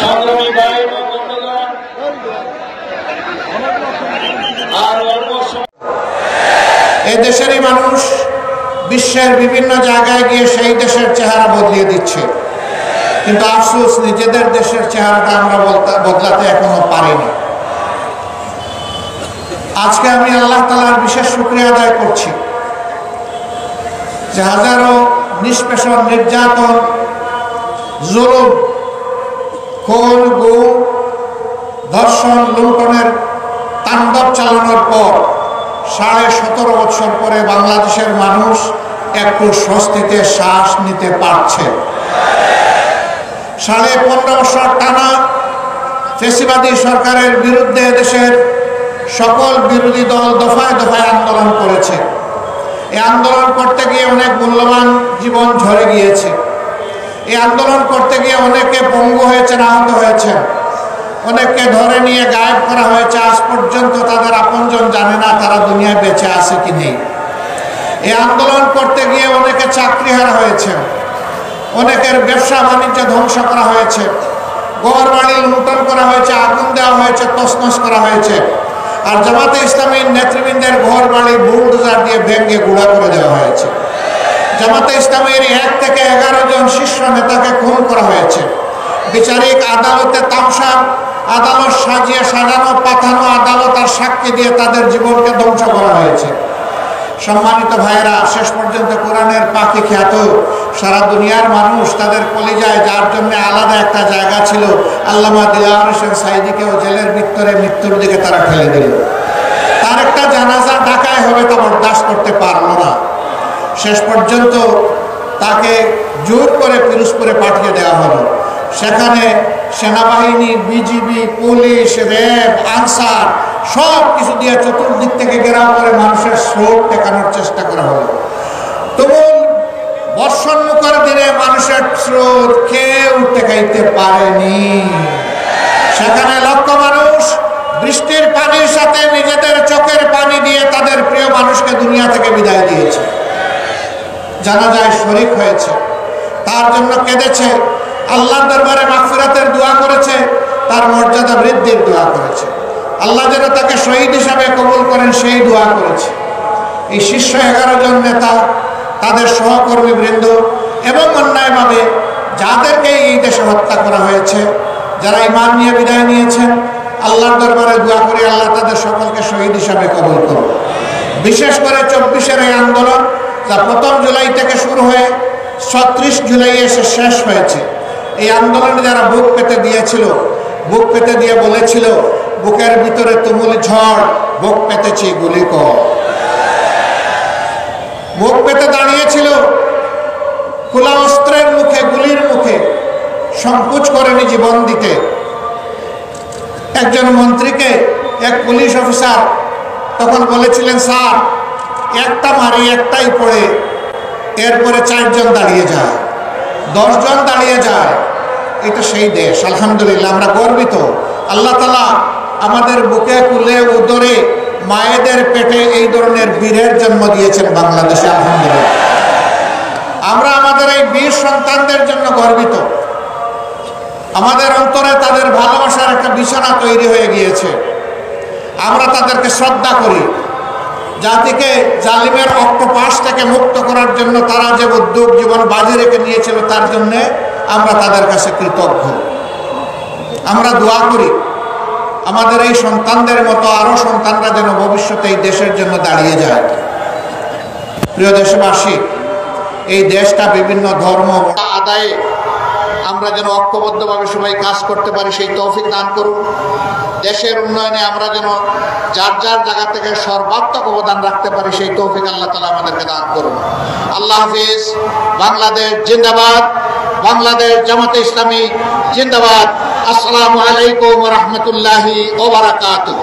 সংগ্রামী ভাই এবং বন্ধুগণ, আর অল্প এই দেশেরই মানুষ বিশ্বের বিভিন্ন জায়গায় গিয়ে সেই দেশের চেহারা বদলিয়ে দিচ্ছে, কিন্তু আফসোস নিজেদের দেশের চেহারাটা আমরা বদলাতে এখনো পারিনি। আজকে আমি আল্লাহ তাআলার বিশেষ শুকরিয়া আদায় করছি যে হাজারো নিষ্পেষণ, নির্যাতন, জুলুম, খুন, গুম, ধর্ষণ, লুণ্ঠনের তাণ্ডব চালানোর পর 17.5 বছর পরে বাংলাদেশের মানুষ একটু স্বস্তিতে শ্বাস নিতে পারছে। 15.5 বছর টানা ফ্যাসিবাদী সরকারের বিরুদ্ধে দেশের সকল বিরোধী দল দফায় দফায় আন্দোলন করেছে। এই আন্দোলন করতে গিয়ে অনেক মূল্যবান জীবন ঝরে গিয়েছে। এই আন্দোলন করতে গিয়ে অনেকে পঙ্গু হয়েছেন, আহত হয়েছেন, অনেককে ধরে নিয়ে গায়েব করা হয়েছে। আজ পর্যন্ত তাদের আপনজন জানে না তারা দুনিয়ায় বেঁচে আছে কি নেই। এই আন্দোলন করতে গিয়ে অনেকে চাকরিহারা হয়েছে, অনেকের ব্যবসা বাণিজ্য ধ্বংস করা হয়েছে, ঘর বাড়ি লুণ্ঠন করা হয়েছে, আগুন দেওয়া হয়েছে, তছনছ করা হয়েছে। আর জামাতে ইসলামীর নেতৃবৃন্দের ঘর বাড়ি বুলডোজার দিয়ে ভেঙে গুঁড়া করে দেওয়া হয়েছে। জামাতে ইসলামীর 1 থেকে 11 জন শীর্ষ নেতাকে খুন করা হয়েছে। বিচারিক আদালতে তামসা, আদালত সাজিয়ে সাজানো পাঠানো আদালত আর সাক্ষী দিয়ে তাদের জীবনকে ধ্বংস করা হয়েছে। সম্মানিত ভাইয়েরা, শেষ পর্যন্ত কোরআনের পাখি খ্যাত সারা দুনিয়ার মানুষ তাদের কলিজায় যার জন্য আলাদা একটা জায়গা ছিল, আল্লামা দিলওয়ার হোসেন সাঈদীকেও জেলের ভিতরে মৃত্যুর দিকে তারা ঠেলে দিল। তার একটা জানাজা ঢাকায় হবে, তা বরদাস্ত করতে পারলো না। শেষ পর্যন্ত তাকে জোর করে পিরোজপুরে পাঠিয়ে দেওয়া হলো। সেখানে সেনাবাহিনী, বিজিবি, পুলিশ, র্যাব, আনসার সব কিছু দিয়ে চতুর্দিক থেকে ঘেরাও করে মানুষের স্রোত ঠেকানোর চেষ্টা করা হলো। তুমুল বর্ষণমুখর দিনে মানুষের স্রোত কেউ ঠেকাইতে পারেনি। সেখানে লক্ষ মানুষ বৃষ্টির পানির সাথে নিজেদের চোখের পানি দিয়ে তাদের প্রিয় মানুষকে দুনিয়া থেকে বিদায় দিয়েছে। জানাজায় শরীক হয়েছে, তার জন্য কেঁদেছে, আল্লাহর দরবারে মাগফিরাতের দোয়া করেছে, তার মর্যাদা বৃদ্ধির দোয়া করেছে। আল্লাহ যেন তাকে শহীদ হিসাবে কবুল করেন সেই দোয়া করেছে। এই শীর্ষ 11 জন নেতা, তাদের সহকর্মী বৃন্দ এবং অন্যায়ভাবে যাদেরকে এই দেশে হত্যা করা হয়েছে, যারা ঈমান নিয়ে বিদায় নিয়েছেন, আল্লাহর দরবারে দোয়া করি আল্লাহ তাদের সকলকে শহীদ হিসাবে কবুল করুন। বিশেষ করে 24-এর এই আন্দোলন যা 1 জুলাই থেকে শুরু হয়ে 36 জুলাই এসে শেষ হয়েছে, এই আন্দোলনে যারা বুক পেতে দিয়েছিল, বুক পেতে দিয়ে বলেছিল বুকের ভিতরে তুমুল ঝড়, বুক পেতেছি গুলি কর, বুক পেতে দাঁড়িয়েছিল খোলা অস্ত্রের মুখে, গুলির মুখে, সংকোচ করেনি জীবন দিতে। একজন মন্ত্রীকে এক পুলিশ অফিসার তখন বলেছিলেন, স্যার একটা মারি একটাই পড়ে, এরপরে 4 জন দাঁড়িয়ে যায়, 10 জন দাঁড়িয়ে যায়। এটা সেই দেশ। আলহামদুলিল্লাহ, আমরা গর্বিত। আল্লাহ তাআলা আমাদের বুকে, কুলে, উদরে, মায়েদের পেটে এই ধরনের বীরের জন্ম দিয়েছেন বাংলাদেশে। আলহামদুলিল্লাহ, আমরা আমাদের এই বীর সন্তানদের জন্য গর্বিত। আমাদের অন্তরে তাদের ভালোবাসার একটা বিছানা তৈরি হয়ে গিয়েছে। আমরা তাদেরকে শ্রদ্ধা করি। জাতিকে জালিমের অক্টোপাস থেকে মুক্ত করার জন্য তারা যে উদ্যোগ জীবন বাজি রেখে নিয়েছিল, তার জন্য আমরা তাদের কাছে কৃতজ্ঞ। আমরা দোয়া করি আমাদের এই সন্তানদের মতো আরো সন্তানরা যেন ভবিষ্যতে এই দেশের জন্য দাঁড়িয়ে যায়। প্রিয় দেশবাসী, এই দেশটা বিভিন্ন ধর্ম আদায়ে আমরা যেন ঐক্যবদ্ধভাবে সবাই কাজ করতে পারি সেই তৌফিক দান করুন। দেশের উন্নয়নে আমরা যেন যার যার জায়গা থেকে সর্বাত্মক অবদান রাখতে পারি সেই তৌফিক আল্লাহ তাআলা আমাদেরকে দান করুন। আল্লাহ হাফেজ। বাংলাদেশ জিন্দাবাদ। বাংলাদেশ জামাতে ইসলামী জিন্দাবাদ। আসসালামু আলাইকুম ওয়া রাহমাতুল্লাহি ওয়া বারাকাতুহু।